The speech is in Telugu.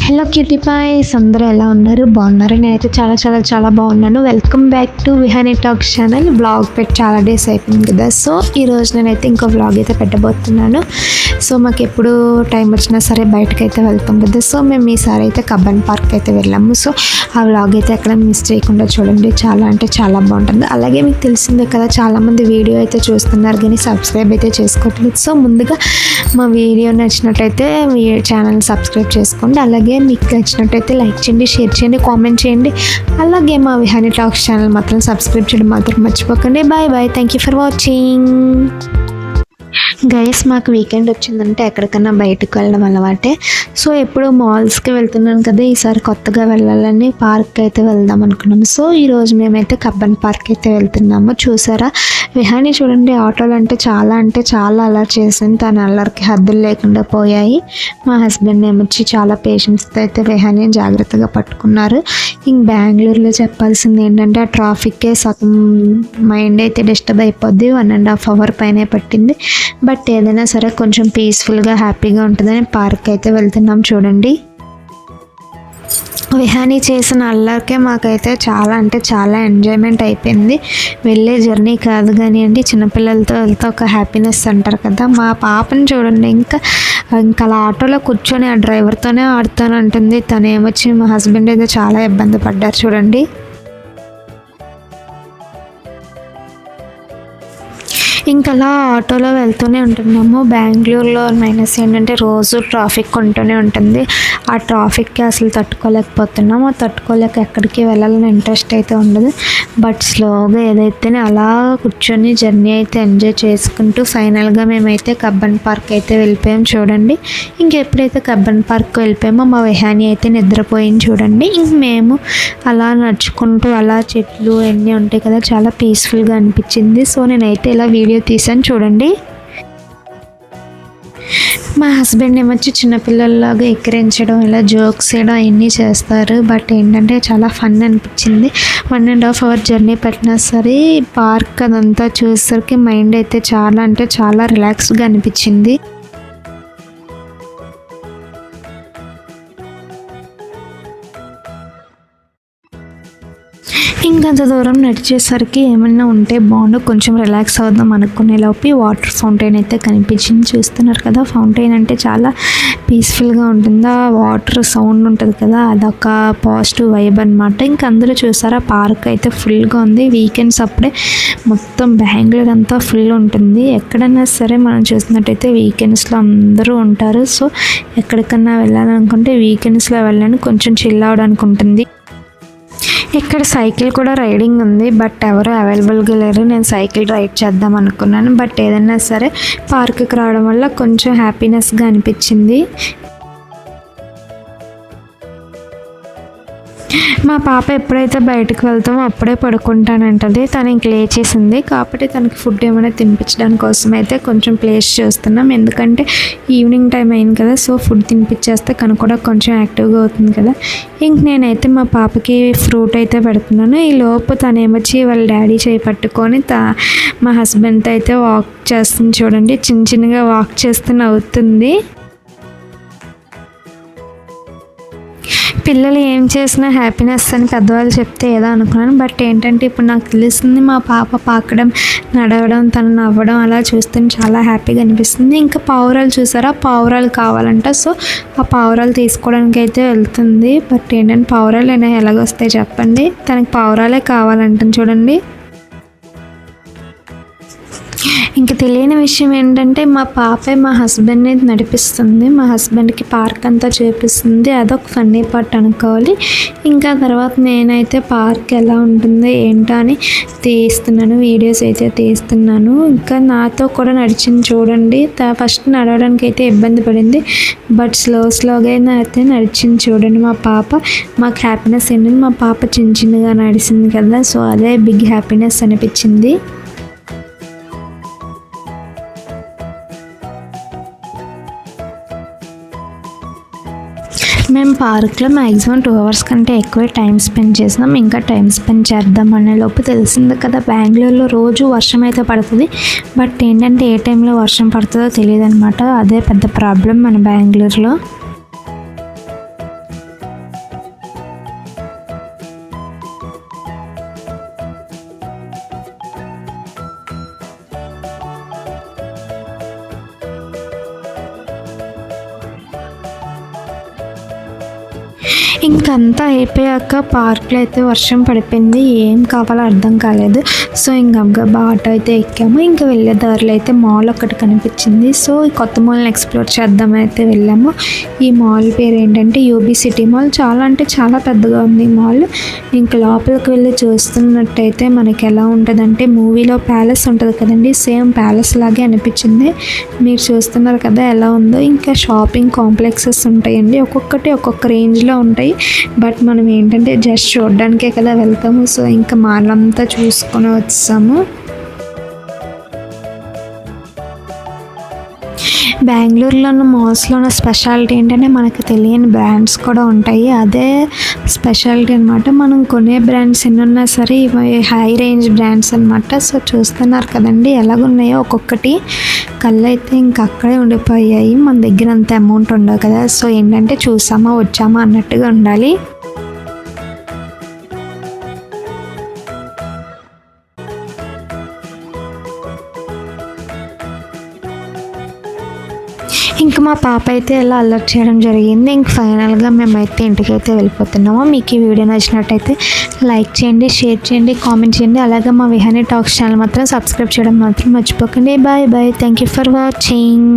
హలో క్యూటీ పాయ్స్, అందరూ ఎలా ఉన్నారు? బాగున్నారు? నేనైతే చాలా చాలా చాలా బాగున్నాను. Welcome back to Vihani talks channel. Blog పెట్టి చాలా డేస్ అయిపోయింది కదా. సో ఈరోజు నేనైతే ఇంకో బ్లాగ్ అయితే పెట్టబోతున్నాను. సో మాకు ఎప్పుడు టైం వచ్చినా సరే బయటకైతే వెళ్తాం కదా. సో మేము ఈసారి అయితే కబ్బన్ పార్క్ అయితే వెళ్ళాము. సో ఆ వ్లాగ్ అయితే ఎక్కడ మిస్ చేయకుండా చూడండి. చాలా అంటే చాలా బాగుంటుంది. అలాగే మీకు తెలిసిందే కదా, చాలామంది వీడియో అయితే చూస్తున్నారు కానీ సబ్స్క్రైబ్ అయితే చేసుకోవట్లేదు. సో ముందుగా మా వీడియో నచ్చినట్టయితే మీ ఛానల్ సబ్స్క్రైబ్ చేసుకోండి. అలాగే మీకు నచ్చినట్టయితే లైక్ చేయండి, షేర్ చేయండి, కామెంట్ చేయండి. అలాగే మా విహానీ టాక్స్ ఛానల్ మాత్రం సబ్స్క్రైబ్ చేయడం మాత్రం మర్చిపోకండి. Bye bye, thank you for watching. Guys, మాకు వీకెండ్ వచ్చిందంటే ఎక్కడికన్నా బయటకు వెళ్ళడం అలవాటే. సో ఎప్పుడు మాల్స్కి వెళ్తున్నాను కదా, ఈసారి కొత్తగా వెళ్ళాలని పార్క్ అయితే వెళ్దాం అనుకున్నాము. సో ఈరోజు మేమైతే కబ్బన్ పార్క్ అయితే వెళ్తున్నాము. చూసారా, విహానీ చూడండి, ఆటోలు అంటే చాలా అలర్ట్ చేసింది. తన అల్లరికి హద్దులు లేకుండా పోయాయి. మా హస్బెండ్ ఏమొచ్చి చాలా పేషెన్స్తో అయితే విహానీ జాగ్రత్తగా పట్టుకున్నారు. ఇంక బెంగళూరులో చెప్పాల్సింది ఏంటంటే, ఆ ట్రాఫిక్కే సగం మైండ్ అయితే డిస్టర్బ్ అయిపోద్ది. 1.5 hours పైనే పట్టింది. బట్ ఏదైనా సరే కొంచెం పీస్ఫుల్గా హ్యాపీగా ఉంటుందని పార్క్ అయితే వెళ్తున్నాం. చూడండి, విహానీ చేసిన అల్లరికే మాకైతే చాలా అంటే చాలా ఎంజాయ్మెంట్ అయిపోయింది. వెళ్ళే జర్నీ కాదు కానీ అండి, చిన్నపిల్లలతో వెళ్తే ఒక హ్యాపీనెస్ అంటారు కదా. మా పాపని చూడండి, ఇంకా అలా ఆటోలో కూర్చొని ఆ డ్రైవర్తోనే ఆడుతూనే ఉంటుంది. తను ఏమొచ్చి మా హస్బెండ్ అయితే చాలా ఇబ్బంది పడ్డారు. చూడండి, ఇంకలా ఆటోలో వెళ్తూనే ఉంటున్నాము. బెంగళూరులో మైనస్ ఏంటంటే రోజు ట్రాఫిక్ ఉంటూనే ఉంటుంది. ఆ ట్రాఫిక్కి అసలు తట్టుకోలేకపోతున్నాము. తట్టుకోలేక ఎక్కడికి వెళ్ళాలని ఇంట్రెస్ట్ అయితే ఉండదు. బట్ స్లోగా ఏదైతేనే అలా కూర్చొని జర్నీ అయితే ఎంజాయ్ చేసుకుంటూ ఫైనల్గా మేమైతే కబ్బన్ పార్క్ అయితే వెళ్ళిపోయాం. చూడండి, ఇంకెప్పుడైతే కబ్బన్ పార్క్ వెళ్ళిపోయామో మా విహానీ అయితే నిద్రపోయింది. చూడండి, ఇంక మేము అలా నడుచుకుంటూ అలా చెట్లు అన్నీ ఉంటాయి కదా, చాలా పీస్ఫుల్గా అనిపించింది. సో నేనైతే ఇలా వీడియో తీసాను. చూడండి, మా హస్బెండ్ ఏమొచ్చి చిన్నపిల్లల్లాగా ఎక్కిరించడం, ఇలా జోక్స్ చేయడం అవన్నీ చేస్తారు. బట్ ఏంటంటే చాలా ఫన్ అనిపించింది. 1.5 hours జర్నీ పెట్టినా సరే పార్క్ అదంతా చూసేసరికి మైండ్ అయితే చాలా అంటే చాలా రిలాక్స్గా అనిపించింది. ఇంకంత దూరం నడిచేసరికి ఏమన్నా ఉంటే బాగుండు, కొంచెం రిలాక్స్ అవుదాం అనుకునే లోపు వాటర్ ఫౌంటైన్ అయితే కనిపించింది. చూస్తున్నారు కదా, ఫౌంటైన్ అంటే చాలా పీస్ఫుల్గా ఉంటుంది. ఆ వాటర్ సౌండ్ ఉంటుంది కదా, అదొక పాజిటివ్ వైబ్ అనమాట. ఇంక అందులో చూసారా, పార్క్ అయితే ఫుల్గా ఉంది. వీకెండ్స్ అప్పుడే మొత్తం బెంగళూరు అంతా ఫుల్ ఉంటుంది. ఎక్కడైనా సరే మనం చూసినట్టయితే వీకెండ్స్లో అందరూ ఉంటారు. సో ఎక్కడికన్నా వెళ్ళాలనుకుంటే వీకెండ్స్లో వెళ్ళాలని కొంచెం చిల్ అవడానికి ఉంటుంది. ఇక్కడ సైకిల్ కూడా రైడింగ్ ఉంది. బట్ ఎవరు అవైలబుల్గా లేరు. నేను సైకిల్ రైడ్ చేద్దాం అనుకున్నాను. బట్ ఏదైనా సరే పార్క్కి రావడం వల్ల కొంచెం హ్యాపీనెస్గా అనిపించింది. మా పాప ఎప్పుడైతే బయటకు వెళ్తామో అప్పుడే పడుకుంటానంటది. తను ఇంక లేచేసింది కాబట్టి తనకి ఫుడ్ ఏమైనా తినిపించడానికి కోసం అయితే కొంచెం ప్లేస్ చేస్తున్నాం. ఎందుకంటే ఈవినింగ్ టైం అయింది కదా, సో ఫుడ్ తినిపించేస్తే కను కూడా కొంచెం యాక్టివ్గా అవుతుంది కదా. ఇంక నేనైతే మా పాపకి ఫ్రూట్ అయితే పెడుతున్నాను. ఈ లోపు తను ఏమొచ్చి వాళ్ళ డాడీ చేయి పట్టుకొని మా హస్బెండ్తో అయితే వాక్ చేస్తుంది. చూడండి, చిన్నగా వాక్ చేస్తూ నవ్వుతుంది. పిల్లలు ఏం చేసినా హ్యాపీనెస్ అని పెద్దవాళ్ళు చెప్తే ఏదో అనుకున్నాను. బట్ ఏంటంటే ఇప్పుడు నాకు తెలుస్తుంది, మా పాప పాకడం, నడవడం, తను నవ్వడం అలా చూస్తే చాలా హ్యాపీగా అనిపిస్తుంది. ఇంకా పావురాలు చూసారా, పావురాలు కావాలంట. సో ఆ పావురాలు తీసుకోవడానికి అయితే వెళ్తుంది. బట్ ఏంటంటే పావురాలు అయినా ఎలాగొస్తాయి చెప్పండి, తనకి పావురాలే కావాలంటుంది. చూడండి, ఇంకా తెలియని విషయం ఏంటంటే మా పాపే మా హస్బెండ్ని నడిపిస్తుంది. మా హస్బెండ్కి పార్క్ అంతా చేపిస్తుంది. అదొక ఫన్నీ పార్ట్ అనుకోవాలి. ఇంకా తర్వాత నేనైతే పార్క్ ఎలా ఉంటుంది ఏంటో అని తీస్తున్నాను, వీడియోస్ అయితే తీస్తున్నాను. ఇంకా నాతో కూడా నడిచింది. చూడండి, ఫస్ట్ నడవడానికి అయితే ఇబ్బంది పడింది. బట్ స్లోగా అయితే నడిచింది. చూడండి, మా పాప. మాకు హ్యాపీనెస్ ఏంటంటే మా పాప చిన్నగా నడిచింది కదా, సో అదే బిగ్ హ్యాపీనెస్ అనిపించింది. మేము పార్క్లో మ్యాక్సిమం 2 hours కంటే ఎక్కువే టైం స్పెండ్ చేసినాం. ఇంకా టైం స్పెండ్ చేద్దాం అనే లోపు తెలిసింది కదా, బెంగళూరులో రోజు వర్షం అయితే పడుతుంది. బట్ ఏంటంటే ఏ టైంలో వర్షం పడుతుందో తెలియదు అనమాట. అదే పెద్ద ప్రాబ్లం మన బెంగళూరులో. ఇంకంతా అయిపోయాక పార్క్లో అయితే వర్షం పడిపోయింది, ఏం కావాలో అర్థం కాలేదు. సో ఇంకా గబగబా ఆటో అయితే ఎక్కాము. ఇంకా వెళ్ళే దారిలో అయితే మాల్ ఒకటి కనిపించింది. సో ఈ కొత్త మాల్ని ఎక్స్ప్లోర్ చేద్దామని అయితే వెళ్ళాము. ఈ మాల్ పేరు ఏంటంటే యూబీ సిటీ మాల్. చాలా అంటే చాలా పెద్దగా ఉంది ఈ మాల్. ఇంకా లోపలికి వెళ్ళి చూస్తున్నట్టయితే మనకి ఎలా ఉంటుందంటే మూవీలో ప్యాలెస్ ఉంటుంది కదండి, సేమ్ ప్యాలెస్ లాగే అనిపించింది. మీరు చూస్తున్నారు కదా ఎలా ఉందో. ఇంకా షాపింగ్ కాంప్లెక్సెస్ ఉంటాయండి, ఒక్కొక్కటి ఒక్కొక్క రేంజ్లో ఉంటాయి. బట్ మనం ఏంటంటే జస్ట్ చూడడానికే కదా వెళ్తాము. సో ఇంకా మాల్ అంతా చూసుకొని వచ్చాము. బెంగళూరులో ఉన్న మాల్స్లో ఉన్న స్పెషాలిటీ ఏంటంటే మనకు తెలియని బ్రాండ్స్ కూడా ఉంటాయి. అదే స్పెషాలిటీ అనమాట. మనం కొనే బ్రాండ్స్ ఎన్ని ఉన్నా సరే ఇవి హై రేంజ్ బ్రాండ్స్ అనమాట. సో చూస్తున్నారు కదండి ఎలాగున్నాయో ఒక్కొక్కటి. కళ్ళు అయితే ఇంక అక్కడే ఉండిపోయాయి. మన దగ్గర అంత అమౌంట్ ఉండవు కదా. సో ఏంటంటే చూసామా వచ్చామా అన్నట్టుగా ఉండాలి. ఇంక మా పాప అయితే ఇలా అలర్ట్ చేయడం జరిగింది. ఇంక ఫైనల్గా మేమైతే ఇంటికైతే వెళ్ళిపోతున్నాము. మీకు ఈ వీడియో నచ్చినట్టయితే లైక్ చేయండి, షేర్ చేయండి, కామెంట్ చేయండి. అలాగే మా విహానీ టాక్స్ ఛానల్ మాత్రం సబ్స్క్రైబ్ చేయడం మాత్రం మర్చిపోకండి. Bye bye. Thank you for watching.